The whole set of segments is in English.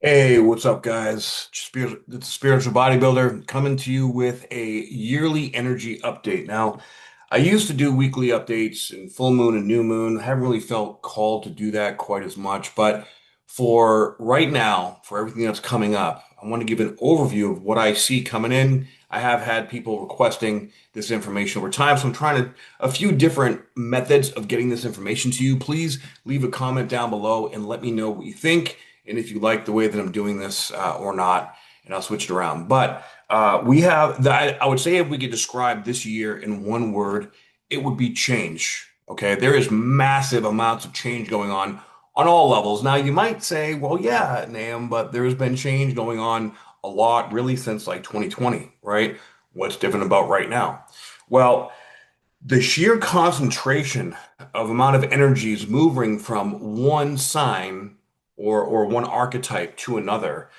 Hey, what's up, guys? It's a spiritual bodybuilder coming to you with a yearly energy update. Now, I used to do weekly updates in full moon and new moon. I haven't really felt called to do that quite as much, but for right now, for everything that's coming up, I want to give an overview of what I see coming in. I have had people requesting this information over time, so I'm trying a few different methods of getting this information to you. Please leave a comment down below and let me know what you think and if you like the way that I'm doing this or not, and I'll switch it around. But we have that. I would say if we could describe this year in one word, it would be change. Okay, there is massive amounts of change going on all levels. Now you might say, well, yeah, Nam, but there's been change going on a lot really since like 2020, right? What's different about right now? Well, the sheer concentration of amount of energies moving from one sign or one archetype to another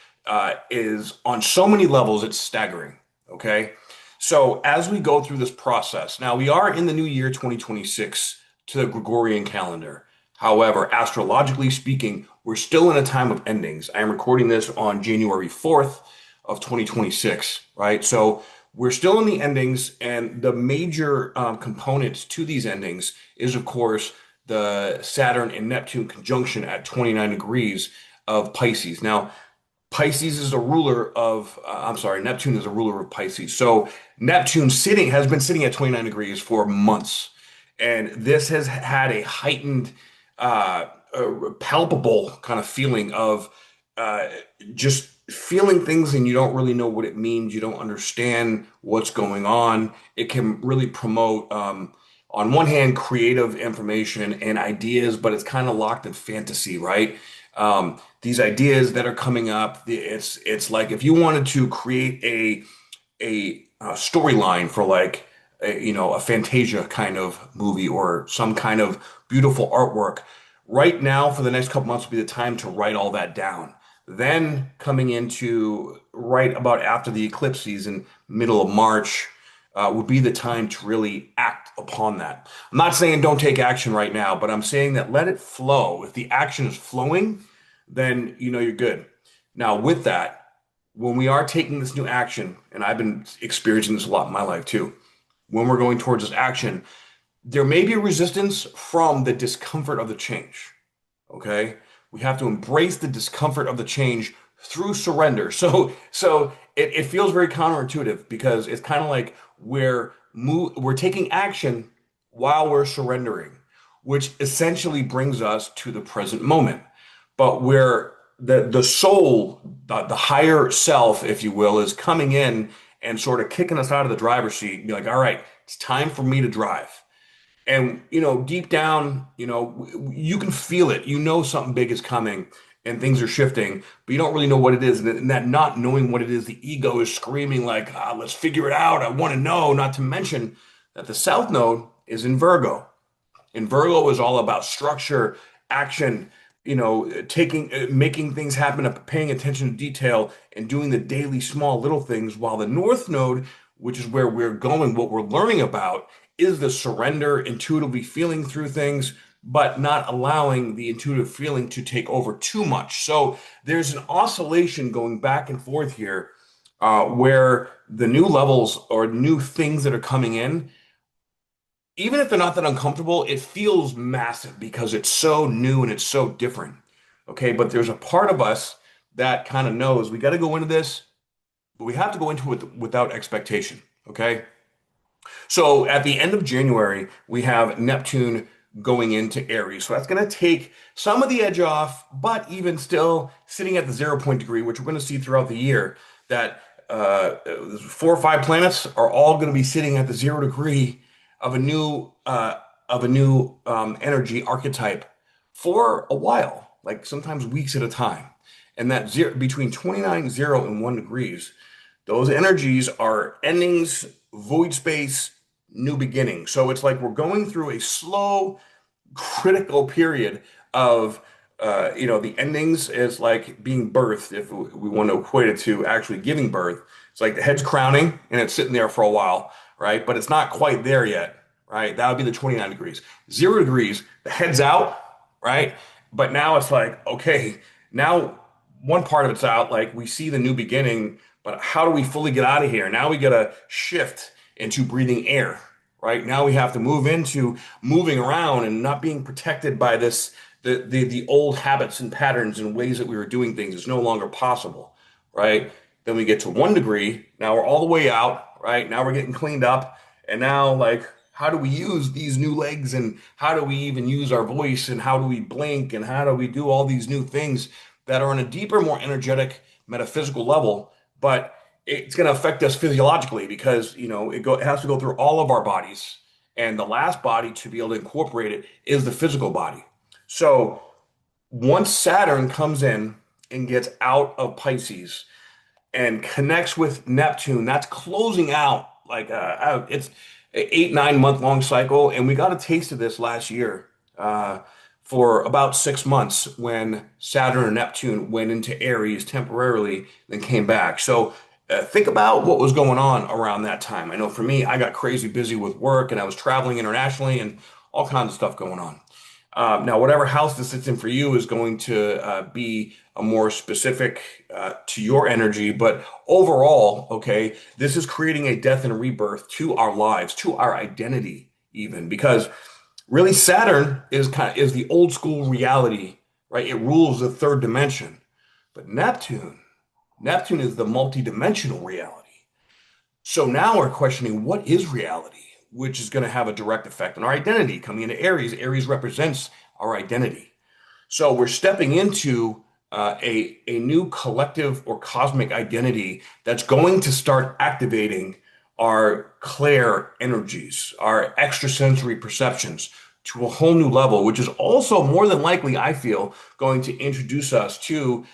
is on so many levels, it's staggering. Okay. So as we go through this process, now we are in the new year 2026 to the Gregorian calendar. However, astrologically speaking, we're still in a time of endings. I am recording this on January 4th of 2026, right? So we're still in the endings, and the major components to these endings is, of course, the Saturn and Neptune conjunction at 29 degrees of Pisces. Now, Pisces is a ruler of, I'm sorry, Neptune is a ruler of Pisces. So Neptune has been sitting at 29 degrees for months, and this has had a heightened, palpable kind of feeling of uh, just feeling things and you don't really know what it means. You don't understand what's going on. It can really promote, on one hand, creative information and ideas, but it's kind of locked in fantasy, right? These ideas that are coming up, it's like if you wanted to create a storyline for like a Fantasia kind of movie or some kind of beautiful artwork. Right now, for the next couple months, will be the time to write all that down. Then coming into right about after the eclipse season, middle of March, would be the time to really act upon that. I'm not saying don't take action right now, but I'm saying that let it flow. If the action is flowing, then you know you're good. Now, with that, when we are taking this new action, and I've been experiencing this a lot in my life too, when we're going towards this action, there may be a resistance from the discomfort of the change. Okay. We have to embrace the discomfort of the change through surrender. So it feels very counterintuitive because it's kind of like we're taking action while we're surrendering, which essentially brings us to the present moment. But where the soul, the higher self, if you will, is coming in and sort of kicking us out of the driver's seat and be like, all right, it's time for me to drive. And, deep down, you can feel it. You know something big is coming and things are shifting, but you don't really know what it is. And that not knowing what it is, the ego is screaming like, let's figure it out. I want to know, not to mention that the South Node is in Virgo. And Virgo is all about structure, action, making things happen, paying attention to detail, and doing the daily small little things. While the North Node, which is where we're going, what we're learning about, is the surrender, intuitively feeling through things, but not allowing the intuitive feeling to take over too much. So there's an oscillation going back and forth here, where the new levels or new things that are coming in, even if they're not that uncomfortable, it feels massive because it's so new and it's so different. Okay, but there's a part of us that kind of knows we got to go into this, but we have to go into it without expectation. Okay, so at the end of January, we have Neptune going into Aries. So that's going to take some of the edge off, but even still sitting at the 0 point degree, which we're going to see throughout the year, that 4 or 5 planets are all going to be sitting at the 0 degree of a new energy archetype for a while, like sometimes weeks at a time. And that zero between 29, 0, and 1 degrees, those energies are endings, void space, new beginning. So it's like we're going through a slow, critical period of, the endings is like being birthed, if we want to equate it to actually giving birth. It's like the head's crowning and it's sitting there for a while, right? But it's not quite there yet, right? That would be the 29 degrees. 0 degrees, the head's out, right? But now it's like, okay, now one part of it's out, like we see the new beginning, but how do we fully get out of here? Now we got to shift into breathing air, right? Now we have to move into moving around and not being protected by this, the old habits and patterns and ways that we were doing things is no longer possible, right? Then we get to 1 degree. Now we're all the way out, right? Now we're getting cleaned up. And now, like, how do we use these new legs and how do we even use our voice and how do we blink and how do we do all these new things that are on a deeper, more energetic, metaphysical level? But it's going to affect us physiologically because, it has to go through all of our bodies. And the last body to be able to incorporate it is the physical body. So once Saturn comes in and gets out of Pisces, and connects with Neptune. That's closing out it's 8, 9 month long cycle, and we got a taste of this last year for about 6 months when Saturn and Neptune went into Aries temporarily, then came back. So think about what was going on around that time. I know for me, I got crazy busy with work, and I was traveling internationally, and all kinds of stuff going on. Now, whatever house this sits in for you is going to be a more specific to your energy, but overall, okay, this is creating a death and rebirth to our lives, to our identity, even because really Saturn is the old school reality, right? It rules the third dimension, but Neptune is the multidimensional reality. So now we're questioning what is reality, which is going to have a direct effect on our identity. Coming into Aries, Aries represents our identity. So we're stepping into a new collective or cosmic identity that's going to start activating our clair energies, our extrasensory perceptions to a whole new level, which is also more than likely, I feel, going to introduce us to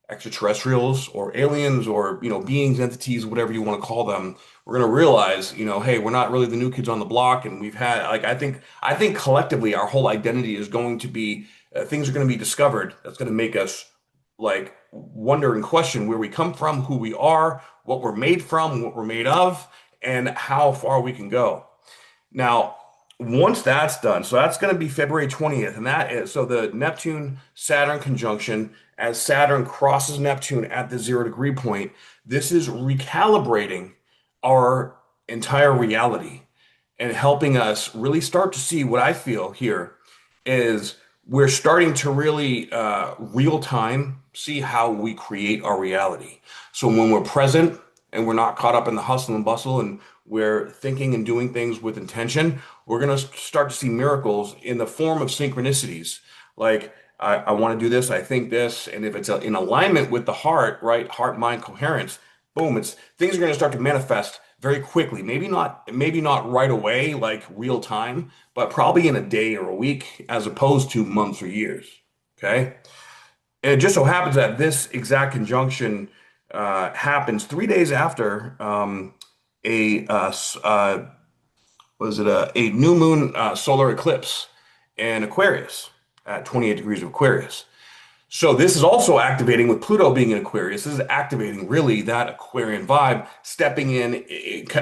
extraterrestrials or aliens or beings, entities, whatever you want to call them. We're going to realize, hey, we're not really the new kids on the block, and we've had like I think collectively our whole identity is going to be things are going to be discovered that's going to make us like wonder and question where we come from, who we are, what we're made from, what we're made of, and how far we can go. Now, once that's done, so that's going to be February 20th, and that is so the Neptune Saturn conjunction, as Saturn crosses Neptune at the 0 degree point, this is recalibrating our entire reality and helping us really start to see what I feel here is we're starting to really real time see how we create our reality. So when we're present and we're not caught up in the hustle and bustle and we're thinking and doing things with intention, we're going to start to see miracles in the form of synchronicities. Like, I want to do this, I think this, and if it's in alignment with the heart, right, heart mind coherence, boom, it's things are going to start to manifest very quickly. Maybe not right away, like real time, but probably in a day or a week, as opposed to months or years. Okay. And it just so happens that this exact conjunction happens 3 days after a was it a new moon solar eclipse in Aquarius at 28 degrees of Aquarius. So this is also activating with Pluto being in Aquarius. This is activating really that Aquarian vibe, stepping in.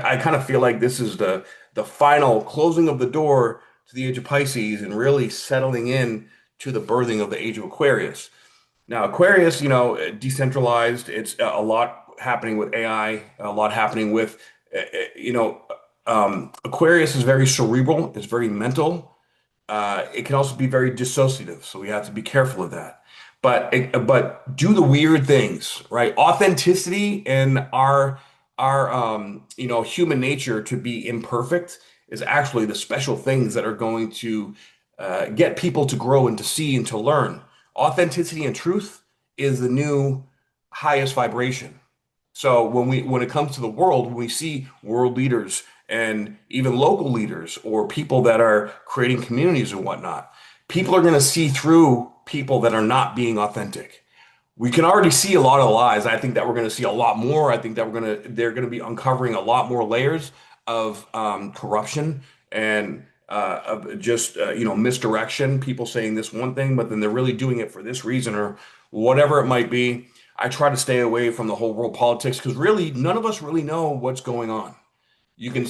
I kind of feel like this is the final closing of the door to the age of Pisces and really settling in to the birthing of the age of Aquarius. Now, Aquarius, decentralized. It's a lot happening with AI, a lot happening with, Aquarius is very cerebral, it's very mental. It can also be very dissociative, so we have to be careful of that. But do the weird things, right? Authenticity and our human nature to be imperfect is actually the special things that are going to get people to grow and to see and to learn. Authenticity and truth is the new highest vibration. So when it comes to the world, when we see world leaders and even local leaders or people that are creating communities and whatnot, people are going to see through people that are not being authentic. We can already see a lot of lies. I think that we're going to see a lot more. I think that they're going to be uncovering a lot more layers of corruption and of just misdirection. People saying this one thing, but then they're really doing it for this reason or whatever it might be. I try to stay away from the whole world politics because really none of us really know what's going on.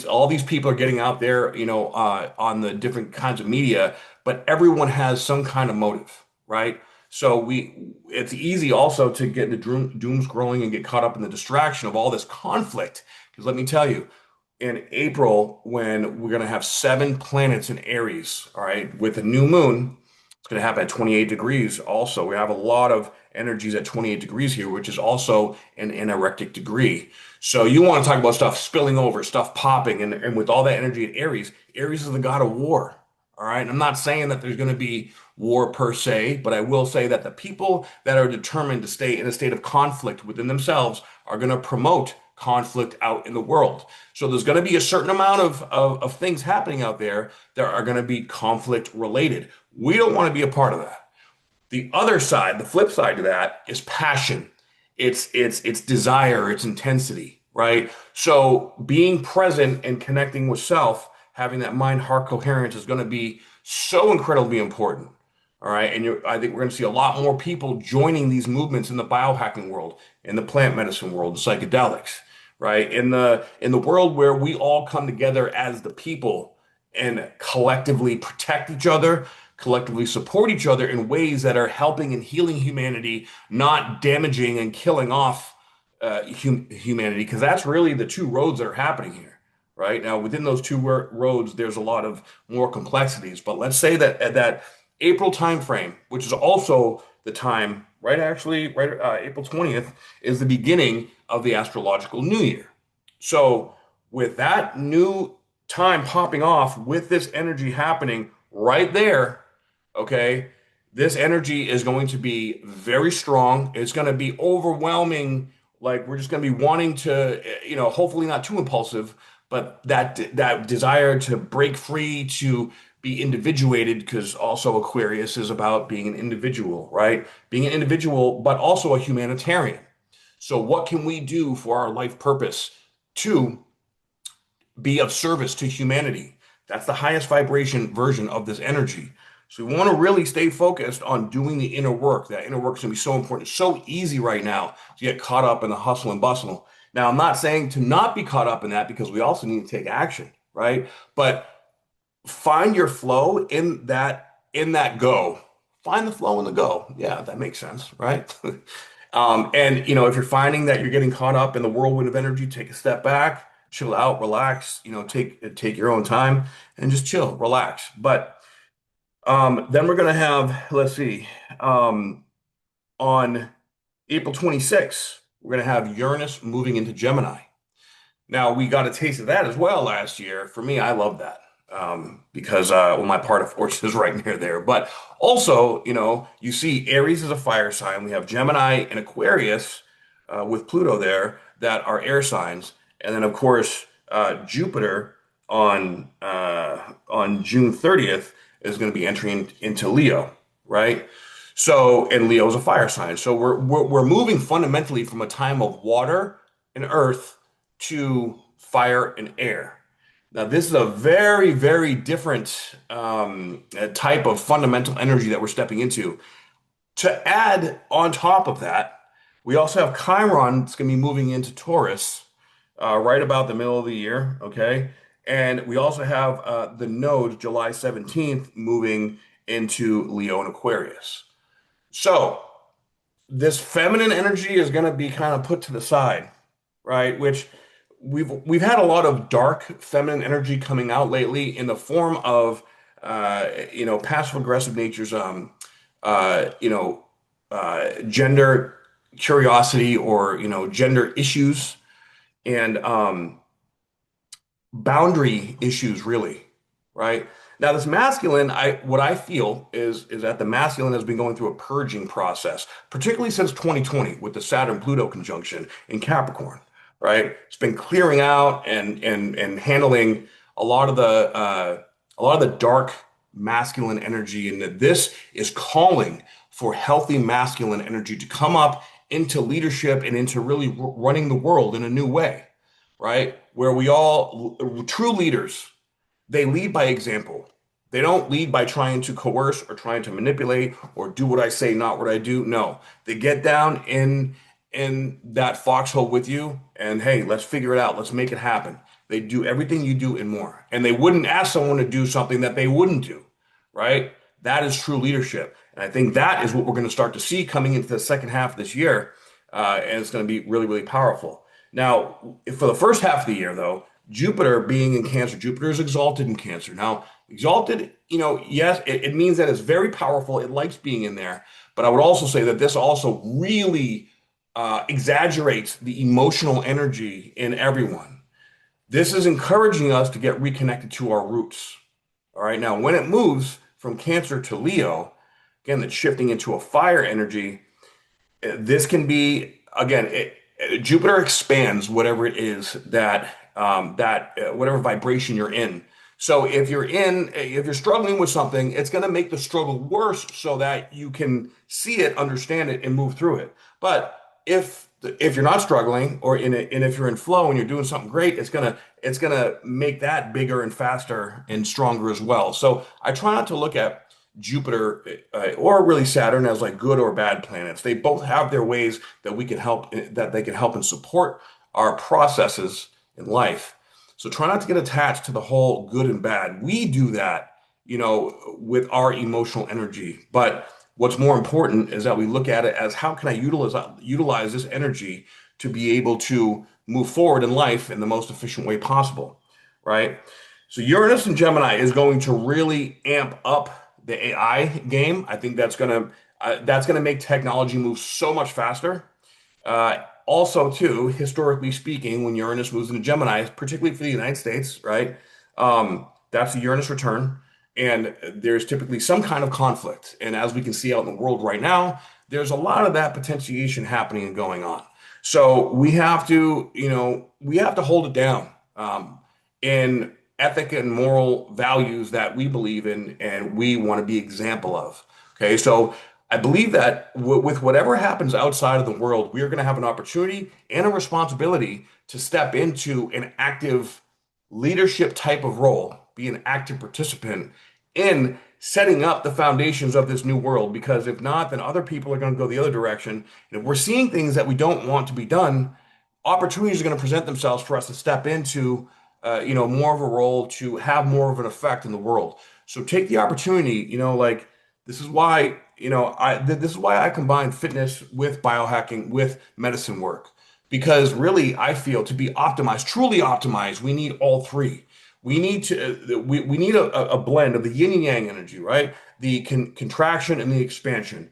All these people are getting out there, on the different kinds of media, but everyone has some kind of motive, right? So it's easy also to get into doom scrolling and get caught up in the distraction of all this conflict. Because let me tell you, in April, when we're going to have 7 planets in Aries, all right, with a new moon, it's going to happen at 28 degrees. Also, we have a lot of energies at 28 degrees here, which is also an anorectic degree. So you want to talk about stuff spilling over, stuff popping, and with all that energy at Aries, Aries is the god of war. All right. And I'm not saying that there's going to be war per se, but I will say that the people that are determined to stay in a state of conflict within themselves are going to promote conflict out in the world. So there's going to be a certain amount of things happening out there that are going to be conflict related. We don't want to be a part of that. The other side, the flip side to that is passion. It's desire, it's intensity, right? So being present and connecting with self, having that mind-heart coherence is going to be so incredibly important. All right. And I think we're going to see a lot more people joining these movements in the biohacking world, in the plant medicine world, psychedelics, right? In the world where we all come together as the people and collectively protect each other, collectively support each other in ways that are helping and healing humanity, not damaging and killing off humanity, because that's really the two roads that are happening here. Right now, within those two roads, there's a lot of more complexities. But let's say that at that April timeframe, which is also the time, right? Actually, right, April 20th is the beginning of the astrological new year. So, with that new time popping off, with this energy happening right there, okay, this energy is going to be very strong. It's going to be overwhelming. Like we're just going to be wanting to, hopefully not too impulsive, but that desire to break free, to be individuated, because also Aquarius is about being an individual, right? Being an individual, but also a humanitarian. So, what can we do for our life purpose to be of service to humanity? That's the highest vibration version of this energy. So, we want to really stay focused on doing the inner work. That inner work is going to be so important. It's so easy right now to get caught up in the hustle and bustle. Now, I'm not saying to not be caught up in that because we also need to take action, right? But find your flow in that go. Find the flow in the go. Yeah, that makes sense, right? And if you're finding that you're getting caught up in the whirlwind of energy, take a step back, chill out, relax. Take your own time and just chill, relax. But then we're gonna have, let's see, on April 26th, we're gonna have Uranus moving into Gemini. Now we got a taste of that as well last year. For me, I love that because my part of fortune is right near there. But also, you see Aries is a fire sign. We have Gemini and Aquarius with Pluto there that are air signs, and then of course Jupiter on June 30th is going to be entering into Leo, right? So, and Leo is a fire sign. So we're moving fundamentally from a time of water and earth to fire and air. Now, this is a very, very different type of fundamental energy that we're stepping into. To add on top of that, we also have Chiron. It's going to be moving into Taurus right about the middle of the year. Okay. And we also have the node July 17th moving into Leo and Aquarius. So this feminine energy is going to be kind of put to the side, right? Which we've had a lot of dark feminine energy coming out lately in the form of passive aggressive natures, gender curiosity, or gender issues, and boundary issues, really, right? Now, this masculine, what I feel is that the masculine has been going through a purging process, particularly since 2020 with the Saturn-Pluto conjunction in Capricorn, right? It's been clearing out and handling a lot of the dark masculine energy, and that this is calling for healthy masculine energy to come up into leadership and into really running the world in a new way, right? Where we all, true leaders, they lead by example. They don't lead by trying to coerce or trying to manipulate or do what I say, not what I do. No, they get down in that foxhole with you and hey, let's figure it out. Let's make it happen. They do everything you do and more. And they wouldn't ask someone to do something that they wouldn't do, right? That is true leadership. And I think that is what we're going to start to see coming into the second half of this year. And it's going to be really, really powerful. Now, for the first half of the year, though, Jupiter being in Cancer, Jupiter is exalted in Cancer. Now, exalted, yes, it means that it's very powerful. It likes being in there. But I would also say that this also really exaggerates the emotional energy in everyone. This is encouraging us to get reconnected to our roots. All right. Now, when it moves from Cancer to Leo, again, that's shifting into a fire energy. This can be, again, Jupiter expands whatever it is that whatever vibration you're in. So if you're struggling with something, it's going to make the struggle worse so that you can see it, understand it, and move through it. But if you're not struggling and if you're in flow and you're doing something great, it's gonna make that bigger and faster and stronger as well. So I try not to look at Jupiter or really Saturn as like good or bad planets. They both have their ways that we can help that they can help and support our processes in life. So try not to get attached to the whole good and bad. We do that, with our emotional energy. But what's more important is that we look at it as how can I utilize this energy to be able to move forward in life in the most efficient way possible, right? So Uranus and Gemini is going to really amp up the AI game. I think that's gonna make technology move so much faster. Also, too, historically speaking, when Uranus moves into Gemini, particularly for the United States, right? That's the Uranus return, and there's typically some kind of conflict. And as we can see out in the world right now, there's a lot of that potentiation happening and going on. So we have to hold it down in ethic and moral values that we believe in and we want to be example of. Okay, so I believe that with whatever happens outside of the world, we are going to have an opportunity and a responsibility to step into an active leadership type of role, be an active participant in setting up the foundations of this new world. Because if not, then other people are going to go the other direction. And if we're seeing things that we don't want to be done, opportunities are going to present themselves for us to step into, more of a role to have more of an effect in the world. So take the opportunity, like this is why, this is why I combine fitness with biohacking with medicine work. Because really, I feel to be optimized, truly optimized, we need all three. We need a blend of the yin and yang energy, right? The contraction and the expansion.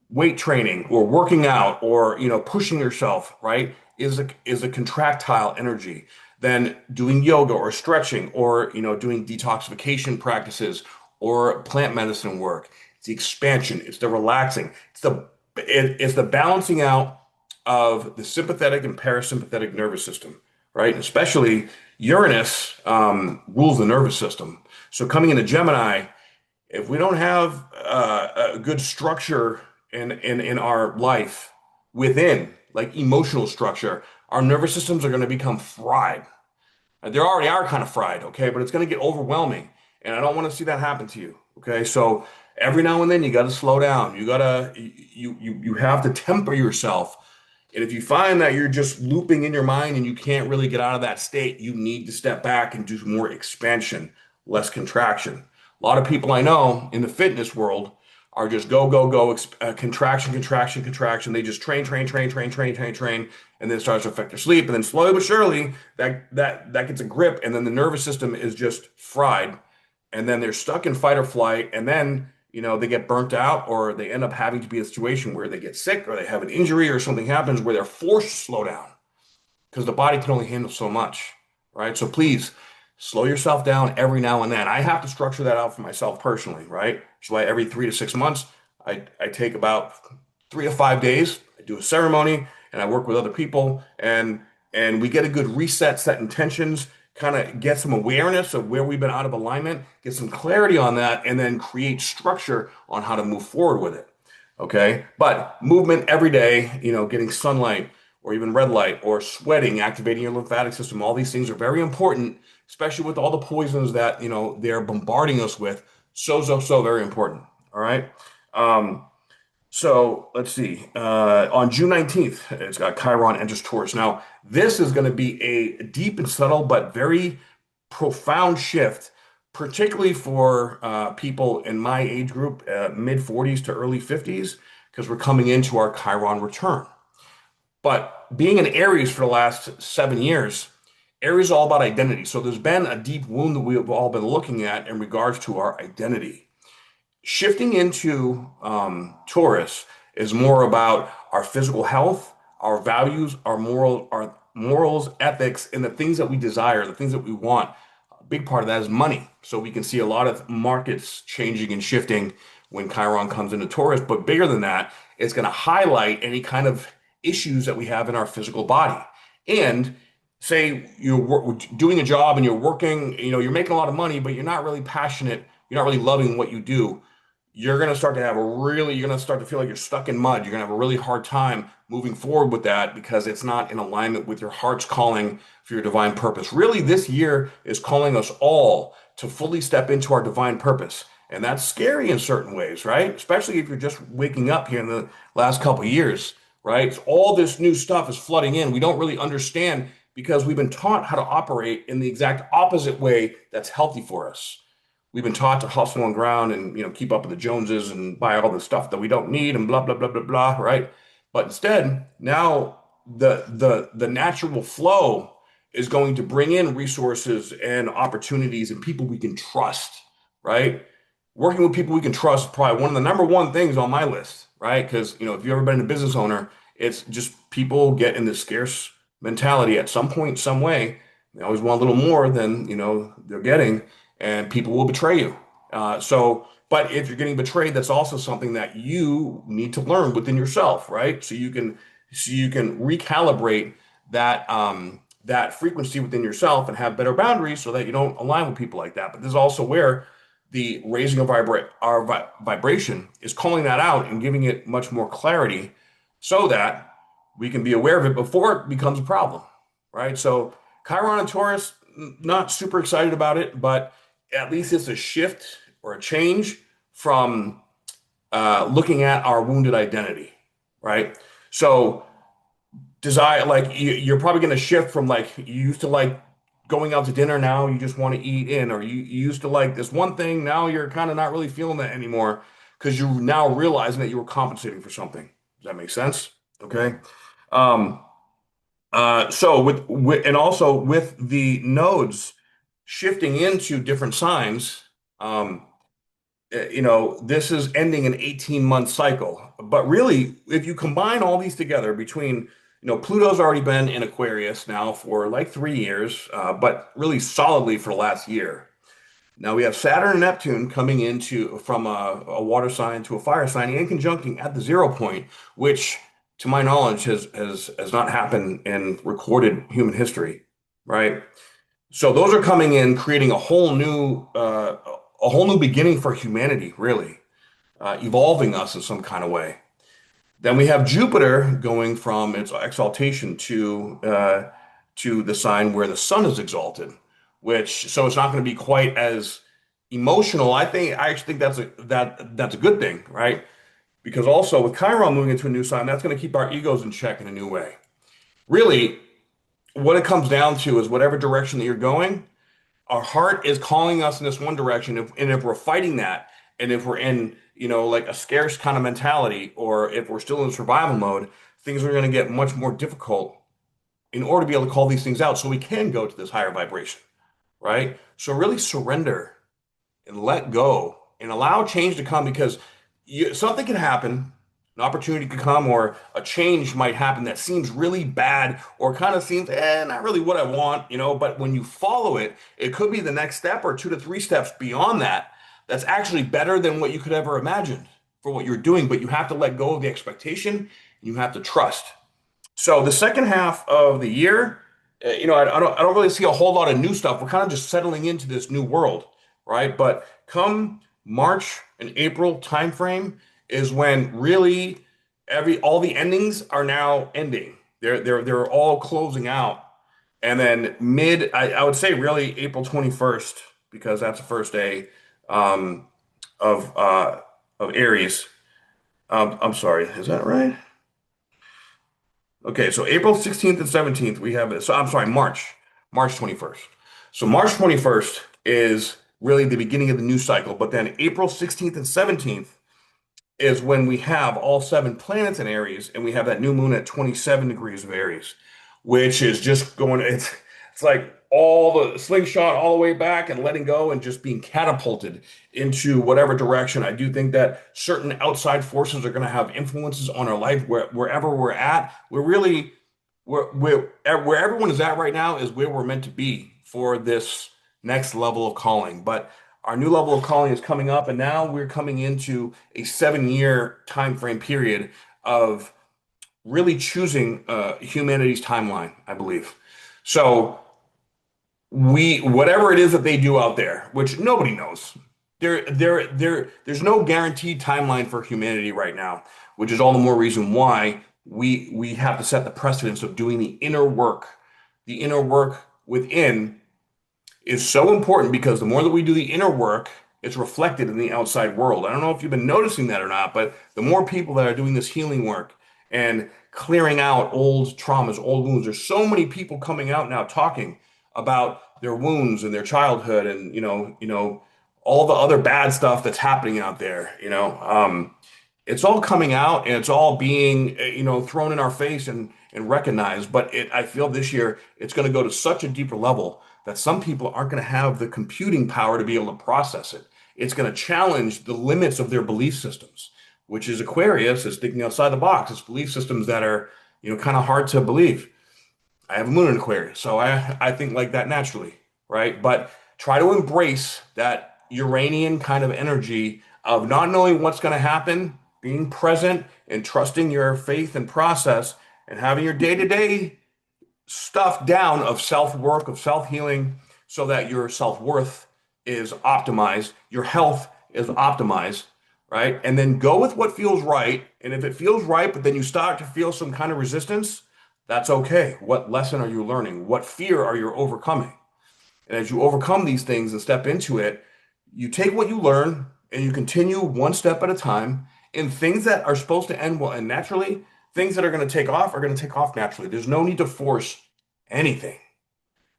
Weight training or working out or pushing yourself, right, is a contractile energy. Then doing yoga or stretching or doing detoxification practices or plant medicine work. It's the expansion, it's the relaxing, it's the balancing out of the sympathetic and parasympathetic nervous system, right? Especially Uranus rules the nervous system. So coming into Gemini, if we don't have a good structure in our life within, like emotional structure, our nervous systems are going to become fried. They already are kind of fried, okay, but it's going to get overwhelming, and I don't want to see that happen to you, okay? So every now and then you got to slow down. You have to temper yourself. And if you find that you're just looping in your mind and you can't really get out of that state, you need to step back and do more expansion, less contraction. A lot of people I know in the fitness world are just go, go, go, contraction, contraction, contraction. They just train, train, train, train, train, train, train, and then it starts to affect their sleep. And then slowly but surely, that gets a grip, and then the nervous system is just fried, and then they're stuck in fight or flight, and then they get burnt out, or they end up having to be in a situation where they get sick, or they have an injury, or something happens where they're forced to slow down because the body can only handle so much, right? So please slow yourself down every now and then. I have to structure that out for myself personally, right? So every 3 to 6 months, I take about 3 to 5 days. I do a ceremony and I work with other people, and we get a good reset, set intentions, kind of get some awareness of where we've been out of alignment, get some clarity on that, and then create structure on how to move forward with it. Okay. But movement every day, getting sunlight or even red light or sweating, activating your lymphatic system, all these things are very important, especially with all the poisons that, they're bombarding us with. So, so, so very important. All right. So let's see. On June 19th, it's got Chiron enters Taurus. Now, this is going to be a deep and subtle but very profound shift particularly for people in my age group, mid 40s to early 50s, because we're coming into our Chiron return. But being in Aries for the last 7 years, Aries is all about identity. So there's been a deep wound that we've all been looking at in regards to our identity. Shifting into Taurus is more about our physical health, our values, our morals, ethics, and the things that we desire, the things that we want. A big part of that is money. So we can see a lot of markets changing and shifting when Chiron comes into Taurus. But bigger than that, it's going to highlight any kind of issues that we have in our physical body. And say you're doing a job and you're working, you're making a lot of money, but you're not really passionate, you're not really loving what you do. You're going to start to feel like you're stuck in mud. You're going to have a really hard time moving forward with that because it's not in alignment with your heart's calling for your divine purpose. Really, this year is calling us all to fully step into our divine purpose. And that's scary in certain ways, right? Especially if you're just waking up here in the last couple of years, right? All this new stuff is flooding in. We don't really understand because we've been taught how to operate in the exact opposite way that's healthy for us. We've been taught to hustle and ground and keep up with the Joneses and buy all the stuff that we don't need and blah blah blah blah blah, right? But instead, now the natural flow is going to bring in resources and opportunities and people we can trust, right? Working with people we can trust is probably one of the number one things on my list, right? Because if you've ever been a business owner, it's just people get in this scarce mentality at some point, some way. They always want a little more than they're getting, and people will betray you. But if you're getting betrayed, that's also something that you need to learn within yourself, right? So you can recalibrate that frequency within yourself and have better boundaries so that you don't align with people like that. But this is also where the raising of vibration is calling that out and giving it much more clarity so that we can be aware of it before it becomes a problem, right? So Chiron and Taurus, not super excited about it, but at least it's a shift or a change from looking at our wounded identity, right? So desire, like you're probably going to shift from like you used to like going out to dinner, now you just want to eat in, or you used to like this one thing, now you're kind of not really feeling that anymore because you're now realizing that you were compensating for something. Does that make sense? Okay. Um, so and also with the nodes shifting into different signs, um, this is ending an 18-month cycle. But really, if you combine all these together between, Pluto's already been in Aquarius now for like 3 years, but really solidly for the last year. Now we have Saturn and Neptune coming into from a water sign to a fire sign and conjuncting at the 0 point, which to my knowledge has not happened in recorded human history, right? So those are coming in, creating a whole new beginning for humanity, really, evolving us in some kind of way. Then we have Jupiter going from its exaltation to the sign where the sun is exalted, which so it's not going to be quite as emotional. I actually think that's a good thing, right? Because also with Chiron moving into a new sign, that's going to keep our egos in check in a new way. Really, what it comes down to is whatever direction that you're going, our heart is calling us in this one direction. And if we're fighting that, and if we're in, like a scarce kind of mentality, or if we're still in survival mode, things are going to get much more difficult in order to be able to call these things out so we can go to this higher vibration, right? So really surrender and let go and allow change to come because something can happen, an opportunity could come, or a change might happen that seems really bad or kind of seems, not really what I want, but when you follow it, it could be the next step or 2 to 3 steps beyond that. That's actually better than what you could ever imagine for what you're doing, but you have to let go of the expectation and you have to trust. So the second half of the year, I don't really see a whole lot of new stuff. We're kind of just settling into this new world, right? But come March and April timeframe is when really all the endings are now ending. They're all closing out, and then I would say really April 21st because that's the first day um, of Aries. I'm sorry, is that right? Okay, so April 16th and 17th, we have it. So I'm sorry, March 21st. So March 21st is really the beginning of the new cycle. But then April 16th and 17th is when we have all seven planets in Aries, and we have that new moon at 27 degrees of Aries, which is just going, it's like all the slingshot all the way back and letting go and just being catapulted into whatever direction. I do think that certain outside forces are going to have influences on our life wherever we're at. We're really, where everyone is at right now is where we're meant to be for this next level of calling. But our new level of calling is coming up, and now we're coming into a 7 year time frame period of really choosing humanity's timeline, I believe. So we, whatever it is that they do out there, which nobody knows, there's no guaranteed timeline for humanity right now, which is all the more reason why we have to set the precedence of doing the inner work. The inner work within is so important because the more that we do the inner work, it's reflected in the outside world. I don't know if you've been noticing that or not, but the more people that are doing this healing work and clearing out old traumas, old wounds, there's so many people coming out now talking about their wounds and their childhood and all the other bad stuff that's happening out there. It's all coming out and it's all being thrown in our face and recognized. But I feel this year it's going to go to such a deeper level that some people aren't going to have the computing power to be able to process it. It's going to challenge the limits of their belief systems, which is Aquarius is thinking outside the box. It's belief systems that are kind of hard to believe. I have a moon in Aquarius, so I think like that naturally, right? But try to embrace that Uranian kind of energy of not knowing what's going to happen, being present and trusting your faith and process, and having your day-to-day stuff down of self-work, of self-healing, so that your self-worth is optimized, your health is optimized, right? And then go with what feels right. And if it feels right, but then you start to feel some kind of resistance, that's okay. What lesson are you learning? What fear are you overcoming? And as you overcome these things and step into it, you take what you learn and you continue one step at a time. And things that are supposed to end well and naturally, things that are going to take off are going to take off naturally. There's no need to force anything.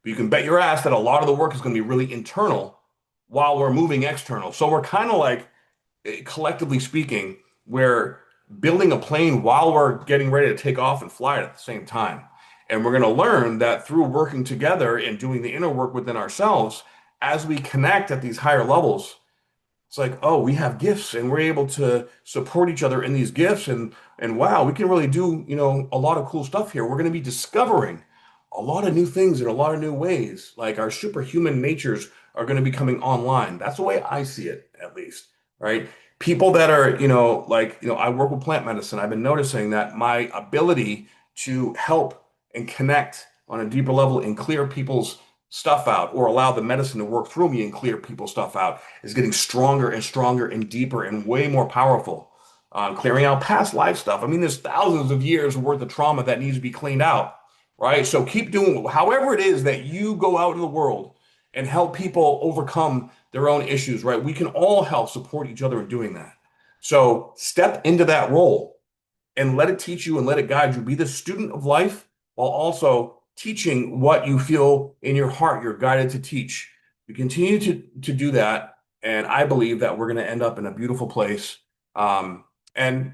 But you can bet your ass that a lot of the work is going to be really internal while we're moving external. So we're kind of like, collectively speaking, we're building a plane while we're getting ready to take off and fly it at the same time. And we're going to learn that through working together and doing the inner work within ourselves, as we connect at these higher levels, it's like, oh, we have gifts and we're able to support each other in these gifts. And wow, we can really do, a lot of cool stuff here. We're going to be discovering a lot of new things in a lot of new ways. Like our superhuman natures are going to be coming online. That's the way I see it, at least, right? People that are, I work with plant medicine. I've been noticing that my ability to help and connect on a deeper level and clear people's stuff out or allow the medicine to work through me and clear people's stuff out is getting stronger and stronger and deeper and way more powerful. Clearing out past life stuff. I mean, there's thousands of years worth of trauma that needs to be cleaned out, right? So keep doing however it is that you go out in the world and help people overcome their own issues, right? We can all help support each other in doing that. So step into that role and let it teach you and let it guide you. Be the student of life while also teaching what you feel in your heart you're guided to teach. You continue to do that, and I believe that we're going to end up in a beautiful place. And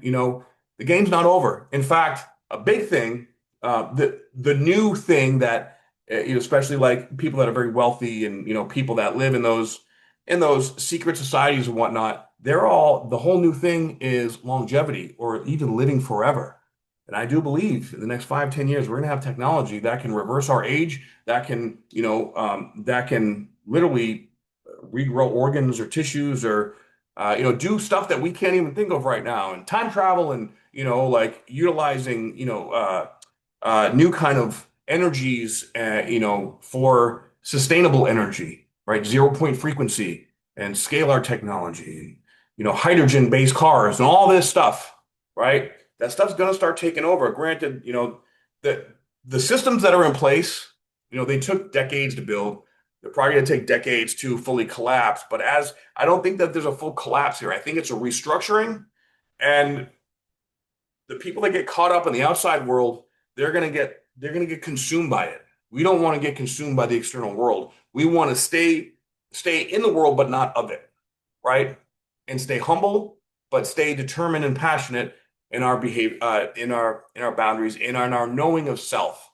the game's not over. In fact, a big thing, the new thing that especially like people that are very wealthy and people that live in those secret societies and whatnot, the whole new thing is longevity or even living forever. And I do believe in the next 5, 10 years, we're going to have technology that can reverse our age, that can literally regrow organs or tissues or, do stuff that we can't even think of right now. And time travel and, like utilizing, new kind of energies, for sustainable energy, right? 0 point frequency and scalar technology, hydrogen-based cars and all this stuff, right? That stuff's going to start taking over. Granted, the systems that are in place, they took decades to build. They're probably going to take decades to fully collapse. But I don't think that there's a full collapse here. I think it's a restructuring, and the people that get caught up in the outside world, they're going to get consumed by it. We don't want to get consumed by the external world. We want to stay stay in the world, but not of it, right? And stay humble, but stay determined and passionate in our behavior, in our boundaries, in our knowing of self.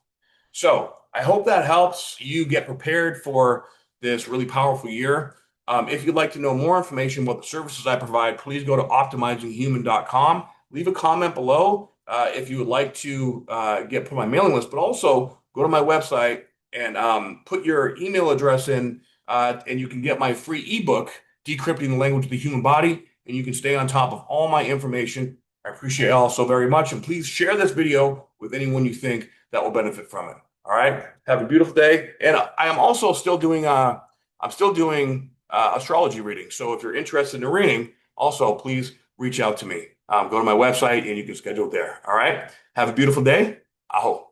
So I hope that helps you get prepared for this really powerful year. If you'd like to know more information about the services I provide, please go to optimizinghuman.com. Leave a comment below if you would like to get put on my mailing list, but also go to my website and put your email address in, and you can get my free ebook, Decrypting the Language of the Human Body, and you can stay on top of all my information. I appreciate it all so very much, and please share this video with anyone you think that will benefit from it. All right. Have a beautiful day. And I am also still doing astrology readings. So if you're interested in a reading, also please reach out to me. Go to my website and you can schedule it there. All right. Have a beautiful day. Aho.